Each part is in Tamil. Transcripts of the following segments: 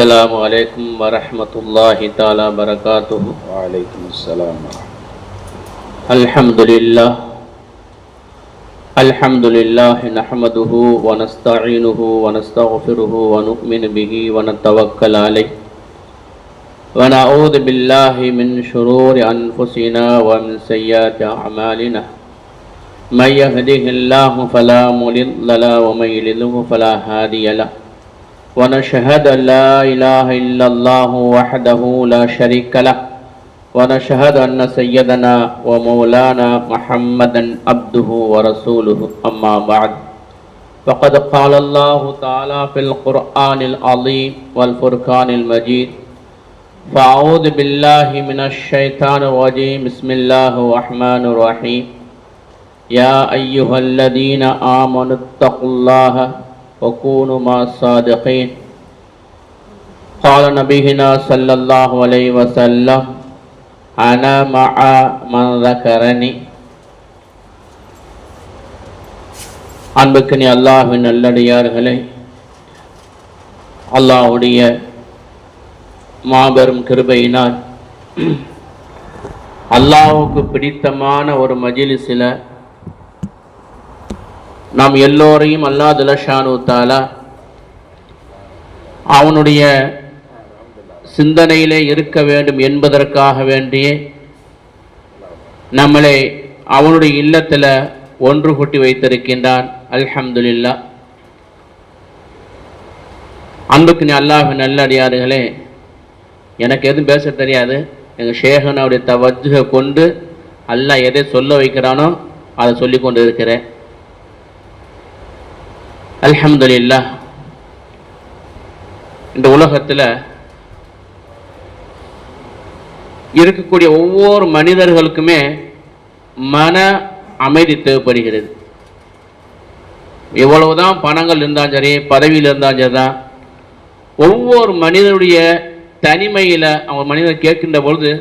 السلام عليكم ورحمة الله تعالى وبركاته. وعليكم السلام. الحمد لله نحمده ونستعينه ونستغفره ونؤمن به ونتوكل عليه ونعوذ بالله من شرور أنفسنا ومن سيئات أعمالنا. من يهده الله فلا مضل له ومن يضلل فلا هادي له. ونشهد أن لا إله إلا الله وحده لا شريك له ونشهد أن سيدنا ومولانا محمدا عبده ورسوله. أما بعد فقد قال الله تعالى في القرآن العظيم والفرقان المجيد: فأعوذ بالله من الشيطان الرجيم. بسم الله الرحمن الرحيم. يا أيها الذين آمنوا اتقوا الله وكونوا مع الصادقين. قال نبينا صلى الله عليه وسلم: أنا مع من ذكرني. அன்புக்கனி அல்லாஹ்வின் நல்லடியார்களே, அல்லாஹ்வுடைய மாபெரும் கிருபையினால் அல்லாஹ்வுக்கு பிடித்தமான ஒரு மஜ்லிஸில் நாம் எல்லோரையும் அல்லாஹ் ஜல்லஷானு தஆலா அவனுடைய சிந்தனையிலே இருக்க வேண்டும் என்பதற்காக வேண்டியே நம்மளை அவனுடைய இல்லத்தில் ஒன்று கூட்டி வைத்திருக்கின்றான். அல்ஹம்துலில்லாஹ். அன்புக்கு அல்லாஹ்வின் நல்லடியார்களே, எனக்கு எதுவும் பேச தெரியாது. எங்கள் ஷேகனுடைய தவஜ்ஜுஹை கொண்டு அல்லாஹ் எதை சொல்ல வைக்கிறானோ அதை சொல்லி கொண்டு இருக்கிறேன். அல்ஹம்துலில்லாஹ். இந்த உலகத்தில் இருக்கக்கூடிய ஒவ்வொரு மனிதர்களுக்குமே மன அமைதி தேவைப்படுகிறது. எவ்வளவுதான் பணங்கள் இருந்தாலும் சரி, பதவியில் இருந்தாலும் சரி தான், ஒவ்வொரு மனிதனுடைய தனிமையில் அவங்க மனிதர் கேட்கின்ற பொழுது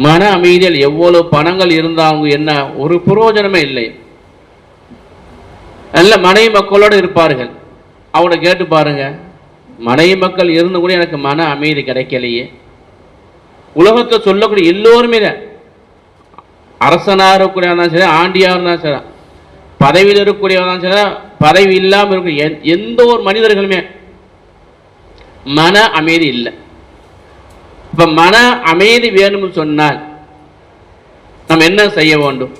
மன அமைதியில் எவ்வளவு பணங்கள் இருந்தாங்க என்ன ஒரு பிரயோஜனமே இல்லை. நல்ல மனைவி மக்களோடு இருப்பார்கள். அவங்கள கேட்டு பாருங்க, மனைவி மக்கள் இருந்து கூட எனக்கு மன அமைதி கிடைக்கலையே. உலகத்தை சொல்லக்கூடிய எல்லோருமே அரசனாக இருக்கக்கூடியவங்க தான் சரி, ஆண்டியாக இருந்தாலும் சரி, பதவியில் இருக்கக்கூடியவங்க தான் சரி, பதவி இல்லாமல் இருக்க எந்த ஒரு மனிதர்களுமே மன அமைதி இல்லை. இப்போ மன அமைதி வேணும்னு சொன்னால் நம்ம என்ன செய்ய வேண்டும்?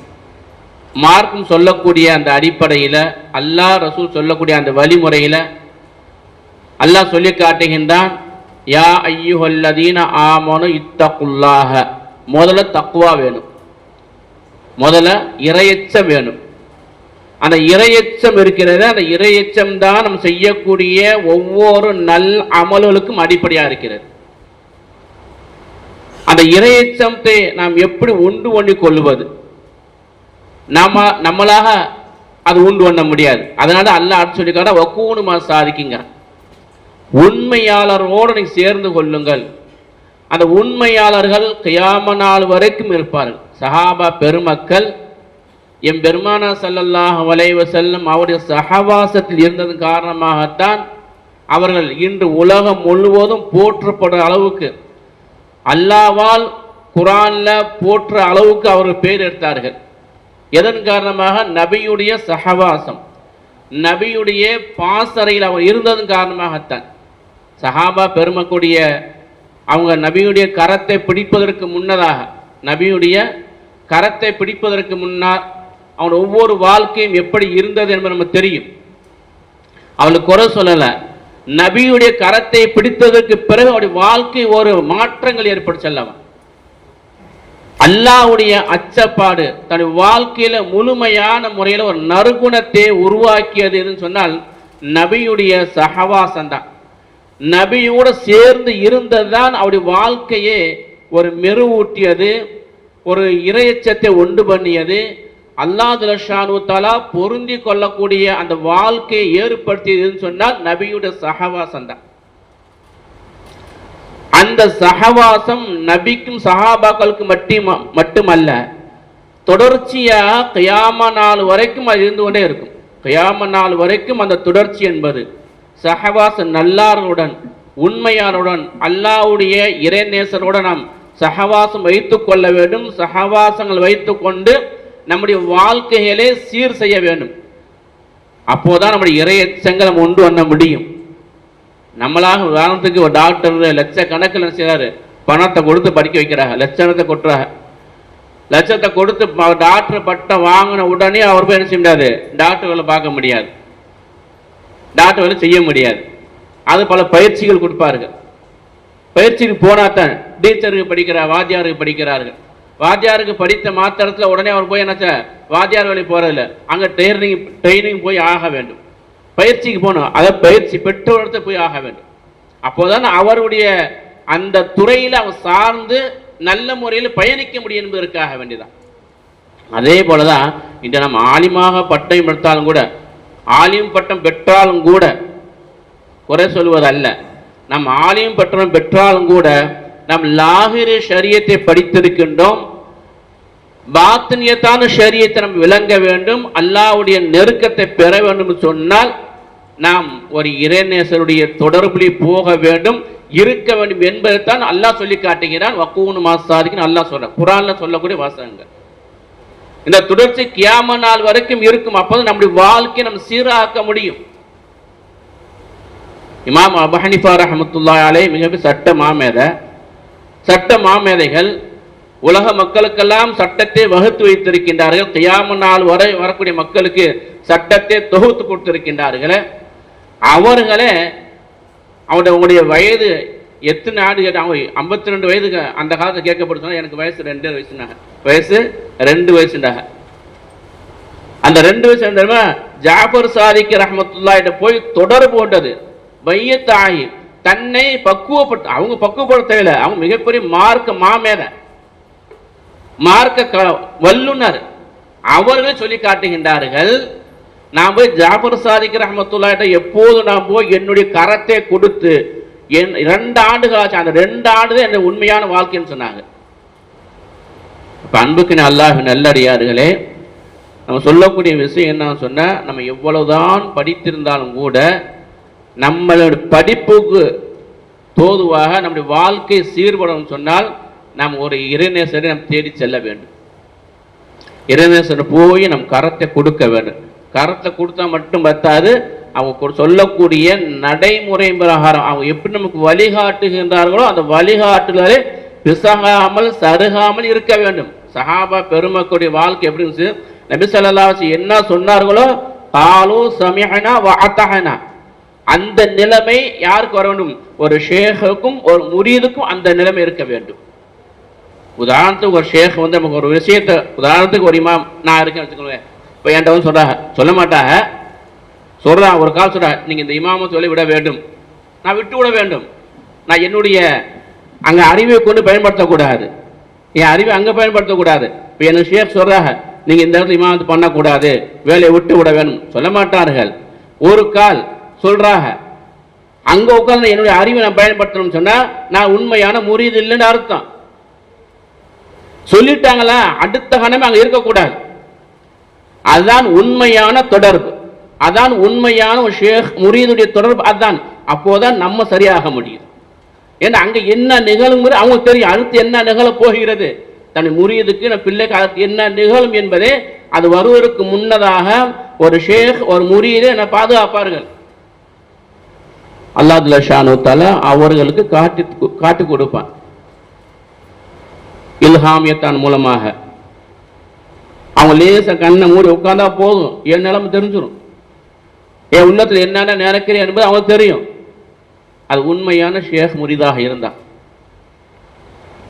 மார்க்கம் சொல்லக்கூடிய அந்த அடிப்படையில், அல்லாஹ் ரசூல் சொல்லக்கூடிய அந்த வழிமுறையில் அல்லாஹ் சொல்லி காட்டுகின்றான். யா ஐயுஹல்லதீன ஆமனு இத்தகுல்லாஹ. முதல்ல தக்வா வேணும், முதல்ல இறையச்சம் வேணும். அந்த இறையச்சம் இருக்கிறது, அந்த இறையச்சம் தான் நம்ம செய்யக்கூடிய ஒவ்வொரு நல் அமல்களுக்கும் அடிப்படையாக இருக்கிறது. அந்த இறையச்சத்தை நாம் எப்படி உண்டு பண்ணி கொள்வது? நம்மளாக அது உண்டு பண்ண முடியாது. அதனால அல்லாஹ் அடுத்து சொல்லிக்காட்ட வக்கூனுமா சாதிக்குங்க, உண்மையாளரோடு நீங்கள் சேர்ந்து கொள்ளுங்கள். அந்த உண்மையாளர்கள் கியாம நாள் வரைக்கும் இருப்பார்கள். சஹாபா பெருமக்கள் எம் பெருமானா ஸல்லல்லாஹு அலைஹி வஸல்லம் அவருடைய சஹவாசத்தில் இருந்ததன் காரணமாகத்தான் அவர்கள் இன்று உலகம் முழுவதும் போற்றப்படுற அளவுக்கு, அல்லாஹ்வால் குர்ஆன்ல போற்ற அளவுக்கு அவர்கள் பேர் எடுத்தார்கள். எதன் காரணமாக? நபியுடைய சஹவாசம், நபியுடைய பாசறையில் அவர் இருந்ததன் காரணமாகத்தான். சஹாபா பெருமக்கூடிய அவங்க நபியுடைய கரத்தை பிடிப்பதற்கு முன்னதாக, நபியுடைய கரத்தை பிடிப்பதற்கு முன்னால் அவன் ஒவ்வொரு வாழ்க்கையும் எப்படி இருந்தது என்பது நமக்கு தெரியும். அவளுக்கு குறை சொல்லலை. நபியுடைய கரத்தை பிடித்ததற்கு பிறகு அவருடைய வாழ்க்கை ஒரு மாற்றங்கள் ஏற்பட்டு செல்லவா. அல்லாஹ்வுடைய அச்சப்பாடு தன்னுடைய வாழ்க்கையில முழுமையான முறையில் ஒரு நறுகுணத்தை உருவாக்கியது என்று சொன்னால் நபியுடைய சஹவாசம் தான். நபியோடு சேர்ந்து இருந்ததுதான் அவருடைய வாழ்க்கையே ஒரு மெருவூட்டியது, ஒரு இறையச்சத்தை உண்டு பண்ணியது. அல்லாஹ் ஜல்லஷானு தஆலா பொருந்தி கொள்ளக்கூடிய அந்த வாழ்க்கையை ஏற்படுத்தியதுன்னு சொன்னால் நபியுடைய சஹவாசம் தான். அந்த சஹவாசம் நபிக்கும் சஹாபாக்களுக்கு மட்டுமல்ல, தொடர்ச்சியாக கியாம நாள் வரைக்கும் அது இருந்து கொண்டே இருக்கும். கியாம நாள் வரைக்கும் அந்த தொடர்ச்சி என்பது சஹவாஸ் நல்லார்களுடன் உண்மையானுடன் அல்லாஹ்வுடைய இறைநேசரோடு நாம் சஹவாசம் வைத்து கொள்ள வேண்டும். சஹவாசங்கள் வைத்து கொண்டு நம்முடைய வாழ்க்கைகளை சீர் செய்ய வேண்டும். அப்போதான் நம்முடைய இறையச்சங்களை நம்ம கொண்டு வர முடியும். நம்மளாக உதாரணத்துக்கு ஒரு டாக்டர் லட்சக்கணக்கில் செய்கிறாரு, பணத்தை கொடுத்து படிக்க வைக்கிறாங்க, லட்சணத்தை கொட்டுறாங்க. லட்சத்தை கொடுத்து டாக்டர் பட்டம் வாங்கின உடனே அவர் போய் என்ன செய்ய முடியாது, டாக்டர் வேலை பார்க்க முடியாது, டாக்டர் வேலை செய்ய முடியாது. அது பல பயிற்சிகள் கொடுப்பார்கள். பயிற்சிக்கு போனாத்தான் டீச்சருக்கு படிக்கிறார், வாத்தியாருக்கு படிக்கிறார்கள். வாத்தியாருக்கு படித்த மாத்திரத்தில் உடனே அவர் போய் என்ன வாத்தியார் வேலை போகிறதில்ல, அங்கே ட்ரைனிங் போய் ஆக வேண்டும். பயிற்சிக்கு போகணும், அதை பயிற்சி பெற்றோர்கிட்ட போய் ஆக வேண்டும். அப்போதான் அவருடைய அந்த துறையில் அவர் சார்ந்து நல்ல முறையில் பயணிக்க முடியும் என்பதற்காக வேண்டியதான். அதே போலதான் இன்று நம்ம ஆலிமாக பட்டம் எடுத்தாலும் கூட, ஆலிம் பட்டம் பெற்றாலும் கூட குறை சொல்வதல்ல. நம் ஆலிம் பட்டம் பெற்றாலும் கூட நம் லாஹிரி ஷரியத்தை படித்திருக்கின்றோம். பாத்தினியத்தான ஷரியத்தை நம்ம விளங்க வேண்டும். அல்லாஹ்வுடைய நெருக்கத்தை பெற வேண்டும் சொன்னால் நாம் ஒரு இறைநேசருடைய தொடர்பில் போக வேண்டும், இருக்க வேண்டும் என்பதைத்தான் அல்லாஹ் சொல்லி காட்டுகிறான். வக்கூனு மாசாதிக்குன்னு அல்லாஹ் சொல்றான், குர்ஆன்ல சொல்லக்கூடிய வாசகங்கள். இந்த தொடர்ச்சி கியாம நாள் வரைக்கும் இருக்கும். அப்போது நம்முடைய வாழ்க்கையை நம்ம சீராக்க முடியும். இமாம் அபூ ஹனீஃபா ரஹ்மத்துல்லாஹி அலைஹி மிகப்பெரிய சட்ட மாமேதைகள் உலக மக்களுக்கெல்லாம் சட்டத்தை வகுத்து வைத்திருக்கின்றார்கள். கியாம நாள் வரை வரக்கூடிய மக்களுக்கு சட்டத்தை தொகுத்து கொடுத்திருக்கின்றார்கள். அவர்களே அவங்களுடைய வயது எத்தனை ஆண்டு கேட்டால் அவங்க 52 வயதுக்கு அந்த காலத்தை கேட்கப்படுத்த எனக்கு வயசு 2 வயசுனாங்க, வயசு 2 வயசுண்டாக. அந்த 2 வயசு ஜாஃபர் சாதிக் ரஹ்மத்துல்லாஹி போய் தொடர்பு கொண்டது. பையத்தாகி தன்னை பக்குவப்பட்டு, அவங்க பக்குவப்படுத்தவில்லை, அவங்க மிகப்பெரிய மார்க்க மாமேத மார்க்க வல்லுனர். அவர்கள் சொல்லி காட்டுகின்றார்கள், நான் போய் ஜாஃபர் சாதிக் ரஹ்மத்துல்லாஹி எப்போது நான் போய் என்னுடைய கரத்தை கொடுத்து 2 ஆண்டுகள் ஆச்சு, அந்த 2 ஆண்டு தான் என்ன உண்மையான வாழ்க்கைன்னு சொன்னாங்க. இப்போ அன்புக்கு அல்லாஹ் நல்லடியார்களே, நம்ம சொல்லக்கூடிய விஷயம் என்னன்னு சொன்னால், நம்ம எவ்வளவுதான் படித்திருந்தாலும் கூட நம்மளோட படிப்புக்கு தோதுவாக நம்முடைய வாழ்க்கை சீர்படும் சொன்னால் நாம் ஒரு இறைநேசரை நாம் தேடி செல்ல வேண்டும். இறைநேசரை போய் நம் கரத்தை கொடுக்க வேண்டும். கரத்தை கொடுத்தா மட்டும் பத்தாது, அவங்க சொல்லக்கூடிய நடைமுறை பிரகாரம் அவங்க எப்படி நமக்கு வழிகாட்டுகின்றார்களோ அந்த வழிகாட்டுதலை பிசகாமல் சருகாமல் இருக்க வேண்டும். சஹாபா பெருமக்களுடைய வாழ்க்கை எப்படி இருந்துச்சு, நபி ஸல்லல்லாஹு அலைஹி வஸல்லம் என்ன சொன்னார்களோ காலு சமிஅனா வ அத்தஅனா, அந்த நிலைமை யாருக்கு வர வேண்டும், ஒரு ஷேഖுக்கும் ஒரு முரீதுக்கும் அந்த நிலைமை இருக்க வேண்டும். உதாரணத்துக்கு ஒரு ஷேக் நமக்கு ஒரு விஷயத்தை, உதாரணத்துக்கு ஒரு இமாம் நான் இருக்கேன்னு வச்சுக்கோங்க, இப்போ என்கிட்ட வந்து சொல்கிறாங்க, சொல்ல மாட்டாங்க, சொல்கிறான் ஒரு கால் சொல்கிறேன், நீங்கள் இந்த இமாமை சொல்லி விட வேண்டும், நான் விட்டு விட வேண்டும். நான் என்னுடைய அங்கே அறிவை கொண்டு பயன்படுத்தக்கூடாது, என் அறிவை அங்கே பயன்படுத்தக்கூடாது. இப்போ எனக்கு ஷேக் சொல்கிறாங்க, நீங்கள் இந்த இடத்துல இமாமத்து பண்ணக்கூடாது, வேலையை விட்டு விட வேணும், சொல்ல மாட்டார்கள். ஒரு கால் சொல்கிறாங்க, அங்கே உட்கார்ந்து என்னுடைய அறிவை நான் பயன்படுத்தணும்னு சொன்னால் நான் உண்மையான முரீது இல்லைன்னு அர்த்தம். சொல்லிட்டாங்களா, அடுத்த கணமே அங்கே இருக்கக்கூடாது. அதுதான் உண்மையான தொடர்பு, அதான் உண்மையான ஒரு ஷேக் முரீதுடைய தொடர்பு. அதுதான் அப்போதான் நம்ம சரியாக முடியும். ஏன்னா அங்கே என்ன நிகழுங்கிற அவங்களுக்கு தெரியும், அடுத்து என்ன நிகழ போகிறது, தன் முரீதுக்கு நம்ம பிள்ளைக்கு அடுத்து என்ன நிகழும் என்பதே அது வருவதற்கு முன்னதாக ஒரு ஷேக் ஒரு முரீதை என்ன பாதுகாப்பார்கள். அல்லாஹ் ஜல்ல ஷானு தஆலா அவர்களுக்கு காட்டி கொடுப்பான் இல்ஹாமியத்தான் மூலமாக. அவங்க லேச கண்ணை மூடி உட்கார்ந்தா போதும், என் நிலைமை தெரிஞ்சிடும், என் உள்ளத்தில் என்னென்ன நினைக்கிறேன் என்பது அவங்களுக்கு தெரியும். அது உண்மையான ஷேக் முரீதாக இருந்தா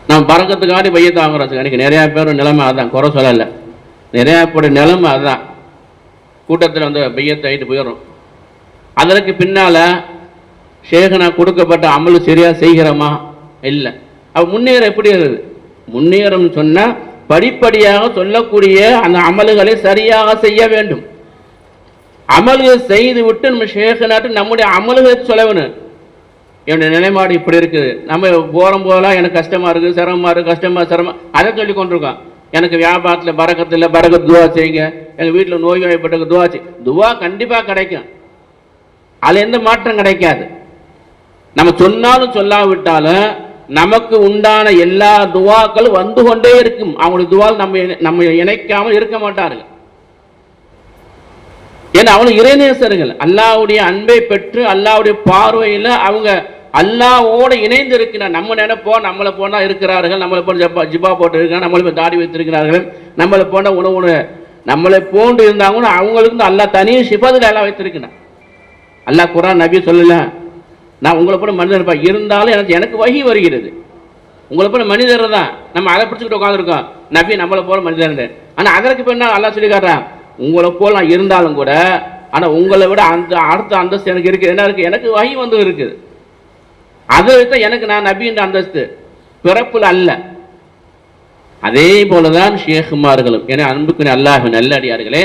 நம்ம பறக்கத்துக்காண்டி பையத்தை வாங்குறோம். எனக்கு நிறைய பேர் நிலைமை அதுதான், குறை சொல்லலை, நிறைய பேருடைய நிலைமை அதுதான். கூட்டத்தில் வந்து பையத்தை ஆகிட்டு போயிடும். அதற்கு பின்னால ஷேகனா கொடுக்கப்பட்ட அமல் சரியாக செய்கிறோமா இல்லை. அவ முன்னேற எப்படி இருக்குது, முன்னேறும் சொன்னால் படிப்படியாக சொல்லக்கூடிய அந்த அமல்களை சரியாக செய்ய வேண்டும். அமல்கள் செய்து விட்டு நம்ம ஷேகனாட்டு நம்முடைய அமல்களை சொல்ல வேணும். என்னுடைய நிலைப்பாடு இப்படி இருக்குது, நம்ம போகிறோம் போகலாம், எனக்கு கஷ்டமாக இருக்குது, சிரமமாக இருக்குது, கஷ்டமாக சிரமம் அதை சொல்லி கொண்டிருக்கோம். எனக்கு வியாபாரத்தில் பறக்கத்தில் பறக்கத்து துவா செய்யுங்க, எங்கள் வீட்டில் நோய் வாய்ப்பட்ட துவா கண்டிப்பாக கிடைக்கும், அதில் எந்த மாற்றம் கிடைக்காது. நம்ம சொன்னாலும் சொல்லாவிட்டாலும் நமக்கு உண்டான எல்லா துவாக்களும் வந்து கொண்டே இருக்கும். அவங்களுடைய துவால் நம்ம இணைக்காமல் இருக்க மாட்டார்கள். ஏன்னா அவங்க இறைநேசர்கள், அல்லாஹ்வுடைய அன்பை பெற்று அல்லாஹ்வுடைய பார்வையில் அவங்க அல்லாஹ்வோட இணைந்து இருக்கிறார். நம்ம நினைப்போம் நம்மளை போனா இருக்கிறார்கள், நம்மளை போன ஜிபா போட்டு இருக்கிறாங்க, நம்மளை போய் தாடி வைத்திருக்கிறார்கள், நம்மளை போன்ற உணவு நம்மளை போன்று இருந்தாங்கன்னா அவங்களுக்கு அல்லாஹ் தனியே சிபாதில் எல்லாம் வைத்திருக்கிறான். அல்லாஹ் குர்ஆன் நபி சொல்லல, நான் உங்களை போல மனிதர் இருப்பேன், இருந்தாலும் எனக்கு வகி வருகிறது. உங்களை போல மனிதர் தான், நம்ம அதை பிடிச்சிக்கிட்டு உட்காந்துருக்கோம். நபி நம்மளை போல மனிதர். ஆனால் அதற்கு பின்னா அல்லாஹ் சொல்லி காட்டுறான், உங்களை போல் நான் இருந்தாலும் கூட ஆனால் உங்களை விட அந்த அடுத்த அந்தஸ்து எனக்கு இருக்குது. என்ன இருக்குது? எனக்கு வகி வந்து இருக்குது. அதை வைத்த எனக்கு நான் நபின்ற அந்தஸ்து பிறப்புல அல்ல. அதே போலதான் ஷேகுமார்களும். என அன்புக்கு அல்லாஹ் நல்லடியார்களே,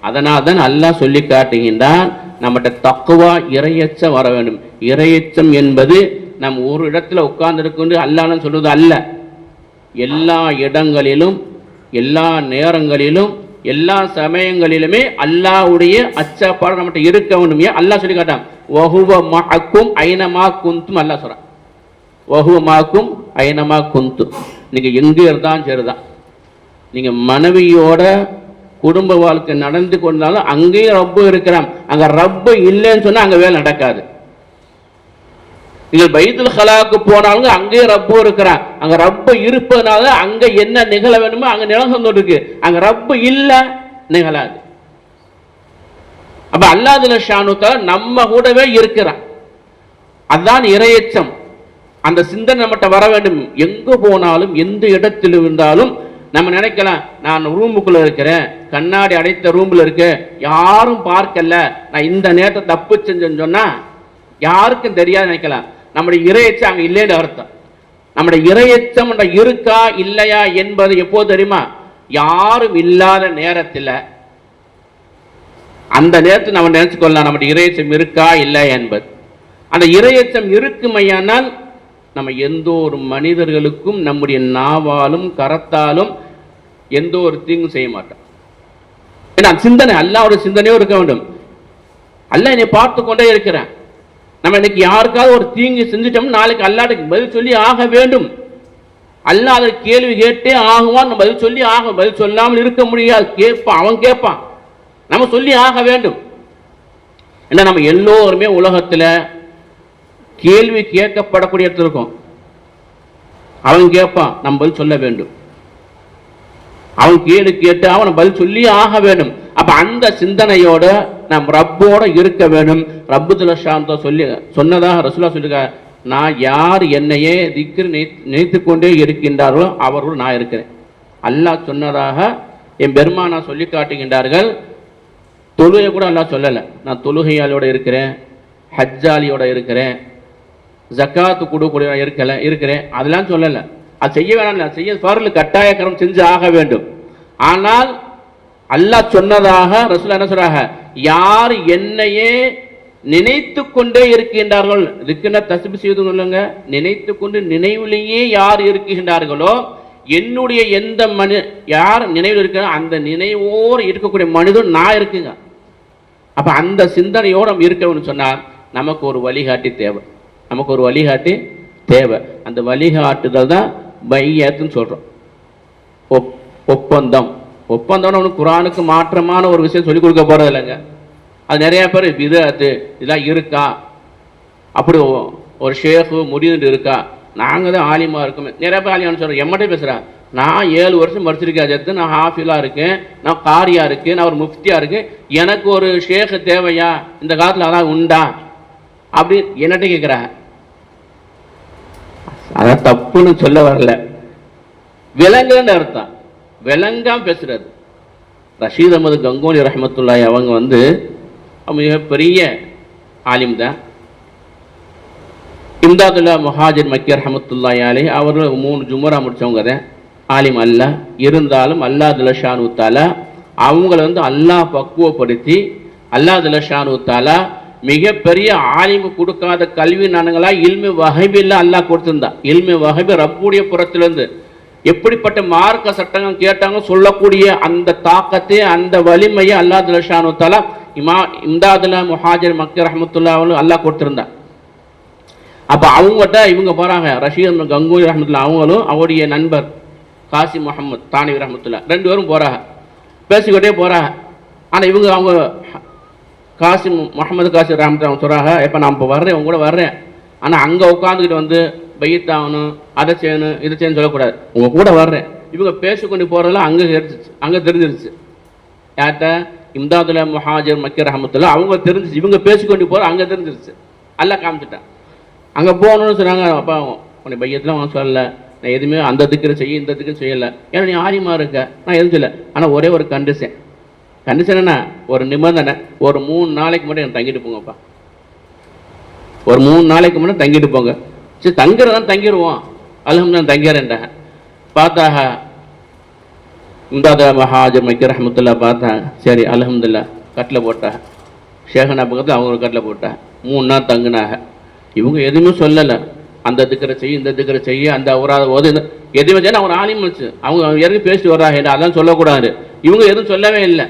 அதனால் தான் அல்லாஹ் சொல்லி காட்டுகின்றான், நம்மகிட்ட தக்குவா இறையச்சம் வர வேண்டும். இறையச்சம் என்பது நம் ஒரு இடத்துல உட்கார்ந்துருக்கு அல்லாஹ்னு சொல்றது அல்ல. எல்லா இடங்களிலும் எல்லா நேரங்களிலும் எல்லா சமயங்களிலுமே அல்லாஹ்வுடைய அச்சப்பாடு நம்மகிட்ட இருக்க வேண்டும். அல்லாஹ் சொல்லி காட்டான், வஹுவ மஅக்கும் ஐனமா குந்தும். அல்லாஹ் சொல்றான், வஹுவ மஅக்கும் ஐனமா குந்தும். நீங்க எங்க இருந்தாலும் சரிதான். நீங்க மனைவியோட குடும்ப வாழ்க்கை நடந்து கொண்டாலும் அங்கேயும் ரப்பு இருக்கிறான். அங்க ரப்பு இல்லைன்னு சொன்னா அங்க வேலை நடக்காது. நீங்கள் பைத்துல் ஹலாக்கு போனாலும் அங்கே ரப்பு இருக்கிறான். அங்க ரப்பு இருப்பதனால அங்க என்ன நிகழ வேணுமோ அங்க நிலசொண்டு இருக்கு. அங்க ரப்பு இல்ல நிகழாது. அப்ப அல்லாஹ் ஜல்ல ஷானுக்காக நம்ம கூடவே இருக்கிறான். அதுதான் இறையச்சம். அந்த சிந்தனை நம்மகிட்ட வர வேண்டும். எங்க போனாலும் எந்த இடத்தில் இருந்தாலும் நம்ம நினைக்கலாம், நான் ரூமுக்குள்ள இருக்கிறேன், கண்ணாடி அடைத்த ரூம்ல இருக்க, யாரும் பார்க்கல, நான் இந்த நேரத்தை தப்பு செஞ்சேன்னு சொன்னா யாருக்கும் தெரியாது நினைக்கலாம். நம்முடைய இறையச்சம் அங்க இல்லைன்னு அர்த்தம். நம்முடைய இறையச்சம் இருக்கா இல்லையா என்பது எப்போது தெரியுமா? யாரும் இல்லாத நேரத்தில், அந்த நேரத்தில் நம்ம நினைச்சுக்கொள்ளலாம் நம்முடைய இறையச்சம் இருக்கா இல்லை என்பது. அந்த இறையச்சம் இருக்குமையானால் நம்ம எந்த ஒரு மனிதர்களுக்கும் நம்முடைய நாவாலும் கரத்தாலும் எந்த ஒரு தீங்கும் செய்ய மாட்டோம். ஏன்னா சிந்தனை அல்லாஹ்வுடைய சிந்தனையும் இருக்க வேண்டும். அல்லாஹ் என்னை பார்த்து கொண்டே இருக்கிறேன். நம்ம இன்னைக்கு யாருக்காவது ஒரு தீங்கு செஞ்சுட்டோம், நாளைக்கு அல்லாஹ்வுக்கு பதில் சொல்லி ஆக வேண்டும். அல்லாஹ் அதை கேள்வி கேட்டே ஆகுவான். நம்ம பதில் சொல்லி ஆக, பதில் சொல்லாமல் இருக்க முடியாது. கேட்பான், அவன் கேட்பான், நம்ம சொல்லி ஆக வேண்டும். ஏன்னா நம்ம எல்லோருமே உலகத்துல கேள்வி கேட்கப்படக்கூடிய இடத்துல இருக்கும். அவன் கேட்பான், நம்ம பதில் சொல்ல வேண்டும். அவன் கேள்வி கேட்டு அவன் பதில் சொல்லி ஆக வேண்டும். அப்ப அந்த சிந்தனையோட நாம் ரப்போட இருக்க வேண்டும். ரப்பு ஜல்ல ஷானு சொல்லி சொன்னதாக ரசூலுல்லாஹ் சொல்லிருக்கார், நான் யார் என்னையே திக்ர் நினைத்து கொண்டே இருக்கின்றார்களோ அவர்கள் நான் இருக்கிறேன். அல்லாஹ் சொன்னதாக என் பெருமானா சொல்லி காட்டுகின்றார்கள். தொழுகை கூட அல்லாஹ் சொல்லலை, நான் தொழுகையாளியோட இருக்கிறேன், ஹஜ்ஜாலியோட இருக்கிறேன், ஜக்காத்து கொடுக்கூடிய இருக்கிறேன், அதெல்லாம் சொல்லலை. அது செய்ய வேணாம், செய்ய ஃபர்லு கட்டாயக்கரம் செஞ்சு ஆக வேண்டும். ஆனால் அல்லாஹ் சொன்னதாக ரசூல் என்ன சொல்றாங்க, யார் என்னையே நினைத்து கொண்டே இருக்கின்றார்கள், இதுக்குன்னா தஸ்பீ செய்து சொல்லுங்க, நினைத்து கொண்டு நினைவிலேயே யார் இருக்கின்றார்களோ, என்னுடைய எந்த யார் நினைவில் இருக்கிற அந்த நினைவோடு இருக்கக்கூடிய மனிதன் நான் இருக்குங்க. அப்ப அந்த சிந்தனையோடு நம்ம இருக்கணும்னு சொன்னால் நமக்கு ஒரு வழிகாட்டி தேவை. நமக்கு ஒரு வழிகாட்டி தேவை. அந்த வழிகாட்டுதல் தான் பையத்துன்னு சொல்றோம். ஒப்பந்தம். ஒப்பந்தம் அவனுக்கு குர்ஆனுக்கு மாற்றமான ஒரு விஷயம் சொல்லிக் கொடுக்க போறது இல்லைங்க. அது நிறைய பேர் பிதஅத்து இதெல்லாம் இருக்கா, அப்படி ஒரு ஷேஃபு முரீது இருக்கா, நாங்கள் தான் ஆலிமா இருக்கோம். நிறைய பேர் ஆலிமான்னு சொல்கிறோம். எம்மட்டே பேசுகிறேன், நான் 7 வருஷம் படிச்சிருக்கேன் சேர்த்து, நான் ஹாஃபிலாக இருக்கேன், நான் காரியா இருக்கேன், நான் ஒரு முஃப்தியாக இருக்கேன், எனக்கு ஒரு ஷேഖ് தேவையா, இந்த காலத்தில் அதான் உண்டா அப்படி என்னட்ட கேட்குறேன். அதான் தப்புன்னு சொல்ல வரல, விலங்குன்னு அர்த்தம். விலங்காம பேசுறது. ரஷீத் அஹமது கங்கோலி ரஹமத்துல்லாஹி அவங்க மிகப்பெரிய ஆலிம் தான். இம்தாதுல்லா முஹாஜிர் மக்கி ரஹமத்துல்லாஹி அலைஹி அவர்கள் 3 ஜுமரா முடிச்சவங்க தான், ஆலிம் அல்ல. இருந்தாலும் அல்லாஹ் ஜல்ல ஷானு தஆலா அவங்கள அல்லாஹ் பக்குவப்படுத்தி அல்லாஹ் ஜல்ல ஷானு தஆலா மிகப்பெரிய ஆலிமு கொடுக்காத கல்வி நானுங்களா இல்மு வஹபில்ல அல்லாஹ் கொடுத்திருந்தா. இல்மு வஹபி ரப்புடைய புறத்திலிருந்து எப்படிப்பட்ட மார்க்க சட்டங்கள் கேட்டாங்க சொல்லக்கூடிய அந்த தாக்கத்தை அந்த வலிமையை அல்லாஹ் ஜல்ல ஷானு தஆலா இம்தாதுல்லா முஹாஜிர் மக்கி ரஹமத்துல்லாஹி அல்லாஹ் கொடுத்திருந்தா. அப்போ அவங்ககிட்ட இவங்க போகிறாங்க, ரஷீத் கங்கூலி ரஹமத்துல்லா அவங்களும் அவருடைய நண்பர் காசிம் முகமது தானவி ரஹமத்துல்லா 2 பேரும் போகிறாங்க, பேசிக்கிட்டே போகிறாங்க. ஆனால் இவங்க அவங்க காசிம் முகமது காசிம் ரஹமத்துல்லா அவங்க சொல்கிறாங்க, இப்போ நான் இப்போ வர்றேன், உங்க கூட வர்றேன், ஆனால் அங்கே உட்காந்துக்கிட்டு வந்து பையத்தாகணும், அதை செய்யணும், இதை செய்யணும் சொல்லக்கூடாது, உங்கள் கூட வர்றேன். இவங்க பேசிக்கொண்டு போகிறதெல்லாம் அங்கே தெரிஞ்சிருச்சு. யார்கிட்ட? இம்தாதுல்லா முஹாஜிர் மக்கி ரஹமத்துல்லா அவங்க தெரிஞ்சிச்சு, இவங்க பேசிக்கொண்டு போகிற அங்கே தெரிஞ்சிருச்சு. அல்ல காமிச்சிட்டேன். அங்கே போகணும்னு சொன்னாங்க. அப்பா உன்னை பையத்தில் அவங்க சொல்லலை, நான் எதுவுமே அந்த திக்கிற செய்ய இந்த திக்கிற செய்யலை, ஏன்னா நீ ஆரியமாக இருக்க, நான் எதுவும் சொல்லலை. ஆனால் ஒரே ஒரு கண்டிஷன் என்ன, ஒரு நிபந்தனை, ஒரு 3 நாளைக்கு மட்டும் எனக்கு தங்கிட்டு போங்கப்பா, ஒரு 3 நாளைக்கு மட்டும் தங்கிட்டு போங்க. சரி தங்குறதான் தங்கிடுவோம், அல்ஹம்துலில்லாஹ் தங்கிறேன்டாங்க. பார்த்தாக இம்தாதுல்லா முஹாஜிர் மக்கி ரஹமத்துல்லா பார்த்தாங்க, சரி அல்ஹம்துலில்லாஹ் கட்டில் போட்டாங்க. ஷேகனா பக்கத்தில் அவங்க ஒரு கட்டில் போட்டாங்க. 3 நாள் தங்குனாங்க. இவங்க எதுவுமே சொல்லலை, அந்த திக்கிற செய்ய இந்த திக்கிற செய்ய அந்த அவராத போது எதுவுமே செய்ய அவங்க ஆலிம் வச்சு அவங்க இறங்கி பேசிட்டு வர்றாங்க, அதெல்லாம் சொல்லக்கூடாது. இவங்க எதுவும் சொல்லவே இல்லை.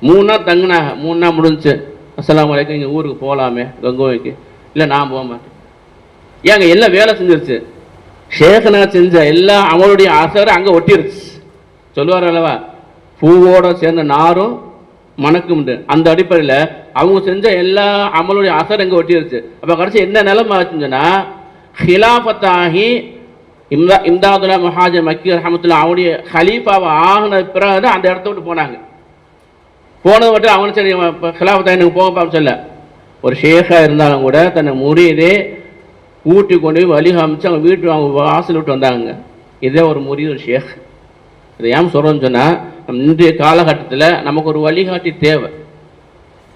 3 நாள் தங்குனாங்க. 3 நாள் முடிஞ்சு, அஸ்ஸலாமு அலைக்கும், இங்கே ஊருக்கு போகலாமே கங்கோவைக்கு. இல்லை நான் போக மாட்டேன். ஏங்க எல்லாம் வேலை செஞ்சிருச்சு, ஷேகனா செஞ்ச எல்லா அவங்களுடைய அசரை அங்கே ஒட்டிருச்சு. சொல்லுவார் அல்லவா, பூவோட சேர்ந்த நாரும் மணக்கும். அந்த அடிப்படையில் அவங்க செஞ்ச எல்லா அமலுடைய அசர் அங்கே ஒட்டிருச்சு. அப்போ கடைசி என்ன நிலைமை ஆச்சுன்னா, ஹிலாஃபத்தாகி இம்தாதுல்லா முஹாஜிர் மக்கி ரஹமத்துல்லா அவருடைய ஹலீஃபாவை ஆகின பிறகு அந்த இடத்த விட்டு போனாங்க. போனதை விட்டு அவங்க சரி ஹிலாஃபத்தா எனக்கு போகப்பான்னு சொல்ல, ஒரு ஷேഖா இருந்தாலும் கூட தன்னை முறியதே ஊட்டி கொண்டு போய் வழி காமிச்சு அவங்க வீட்டு அவங்க வாசல் விட்டு வந்தாங்க. இதே ஒரு முறிய ஒரு ஷேக். இதை ஏன் சொல்கிறோன்னு சொன்னால், இன்றைய காலகட்டத்தில் நமக்கு ஒரு வழிகாட்டி தேவை.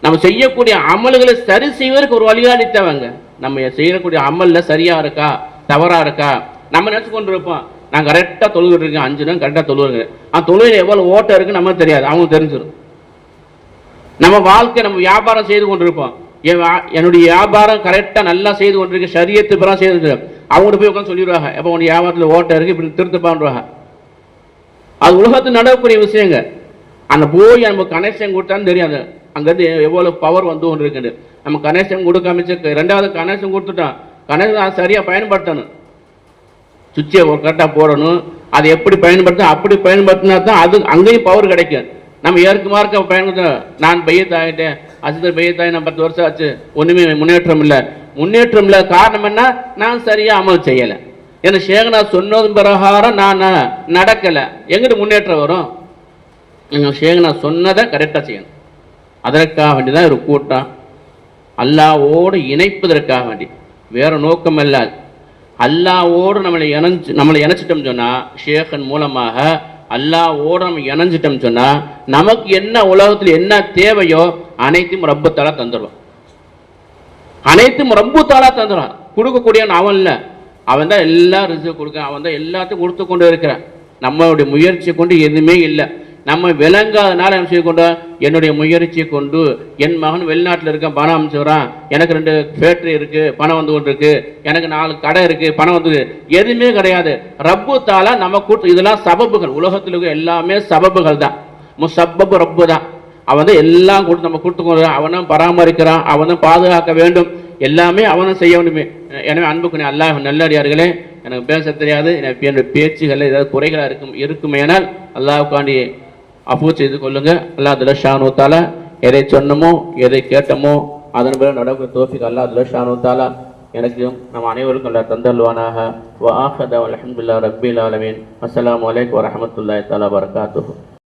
நம்ம செய்யக்கூடிய அமல்களை சரி செய்வதற்கு ஒரு வழிகாட்டி தேவைங்க. நம்ம செய்யக்கூடிய அமலில் சரியாக இருக்கா தவறாக இருக்கா, நம்ம நினச்சி கொண்டு இருப்போம் நான் கரெக்டாக தொழுகிட்டு இருக்கேன், 5 நாள் கரெக்டாக தொழுவுங்க, அந்த தொழுகையில் எவ்வளோ ஓட்டம் இருக்குன்னு நமக்கு தெரியாது, அவங்க தெரிஞ்சிடும். நம்ம வாழ்க்கை நம்ம வியாபாரம் செய்து கொண்டு இருப்போம், என்னுடைய வியாபாரம் கரெக்டாக நல்லா செய்து கொண்டு இருக்கு, ஷரியத்து பிறகு செய்து அவங்கள்ட்ட போய் உட்காந்து சொல்லிடுவாங்க, எப்போ உங்கள் வியாபாரத்தில் ஓட்டம் இருக்குது இப்படி திருத்தப்பான்றாங்க. அது உலகத்தில் நடக்கக்கூடிய விஷயங்க. அந்த போய் நம்ம கனெக்ஷன் கொடுத்தான்னு தெரியாது, அங்கேருந்து எவ்வளோ பவர் வந்து கொண்டு இருக்குது. நம்ம கனெக்ஷன் கொடுக்காமிச்சு 2வது கனெக்ஷன் கொடுத்துட்டோம், கனெக்ஷன் அதை சரியாக பயன்படுத்தணும், சுவிட்சை கரெக்டாக போடணும், அதை எப்படி பயன்படுத்தணும், அப்படி பயன்படுத்தினா தான் அது அங்கேயும் பவர் கிடைக்கும். நம்ம ஏற்கு மார்க்க பயன்படுத்தணும். நான் பையத்தாகிட்டேன், அசிதர் பையத்தாகி நான் 10 வருஷம் ஆச்சு, ஒன்றுமே முன்னேற்றம் இல்லை. காரணம் என்ன, நான் சரியாக அமல் செய்யலை. ஏன்னா ஷேகனா சொன்னது பிரகாரம் நான் நடக்கலை, எங்கிட்ட முன்னேற்றம் வரும்? நீங்கள் ஷேகனா சொன்னதை கரெக்டாக செய்யணும். அதற்காக வேண்டி தான் ஒரு கூட்டம், அல்லாஹ்வோடு இணைப்பதற்காக வேண்டி, வேறு நோக்கம் அல்ல. அல்லாஹ்வோடு நம்மளை இணைச்சிட்டோம் சொன்னால், ஷேகன் மூலமாக அல்லாஹ்வோடு நம்ம இணைஞ்சிட்டோம் சொன்னால், நமக்கு என்ன உலகத்தில் என்ன தேவையோ அனைத்தும் ரப்பு தஆலா தந்துடுவான். அனைத்தும் ரப்பு தஆலா தந்துடுவான். கொடுக்கக்கூடியவன் அவன் இல்லை, அவன் தான் எல்லா ரிஸ்க் கொடுக்க, அவன் தான் எல்லாத்தையும் கொடுத்து கொண்டு இருக்கிறான். நம்மளுடைய முயற்சி கொண்டு எதுவுமே இல்லை. நம்ம விளங்காதனால என்ன செய்ய கொண்டு, என்னுடைய முயற்சியை கொண்டு என் மகன் வெளிநாட்டில் இருக்க பணம் அமைச்சுறான், எனக்கு 2 ஃபேக்ட்ரி இருக்குது பணம் வந்து கொண்டு இருக்கு, எனக்கு 4 கடை இருக்குது பணம் வந்து, எதுவுமே கிடையாது. ரப்பு தஆலா நம்ம கூட்டு, இதெல்லாம் சபபுகள், உலகத்தில் இருக்க எல்லாமே சபபுகள் தான். முசப்பபு ரப்பு தான். அவன் தான் எல்லாம் கொடுத்து நம்ம கொடுத்து கொண்டு, அவனும் பராமரிக்கிறான், அவனும் பாதுகாக்க வேண்டும், எல்லாமே அவனும் செய்ய வேண்டுமே. எனவே அன்புக்குனே அல்லாஹ் நல்லடியார்களே, எனக்கு பேச தெரியாது, எனக்கு என்னுடைய பேச்சுகளில் ஏதாவது குறைகளாக இருக்குமேனால் அல்லாஹ்வுக்காண்டி அஃபூ செய்து கொள்ளுங்க. அல்லாஹ் ஜல்ல ஷானு தஆலா எதை சொன்னமோ எதை கேட்டமோ அதன்படி நடக்கிற தௌஃபீக் அல்லாஹ் ஜல்ல ஷானு தஆலா எனக்கும் நம் அனைவருக்கும் அல்லாஹ் தந்தல்வானாக. வ ஆஹிரு தஅவானா அல்ஹம்துலில்லாஹி ரப்பில் ஆலமீன். அஸ்ஸலாமு அலைக்கும் வரஹ்மத்துல்லாஹி தஆலா வபரகாத்துஹு.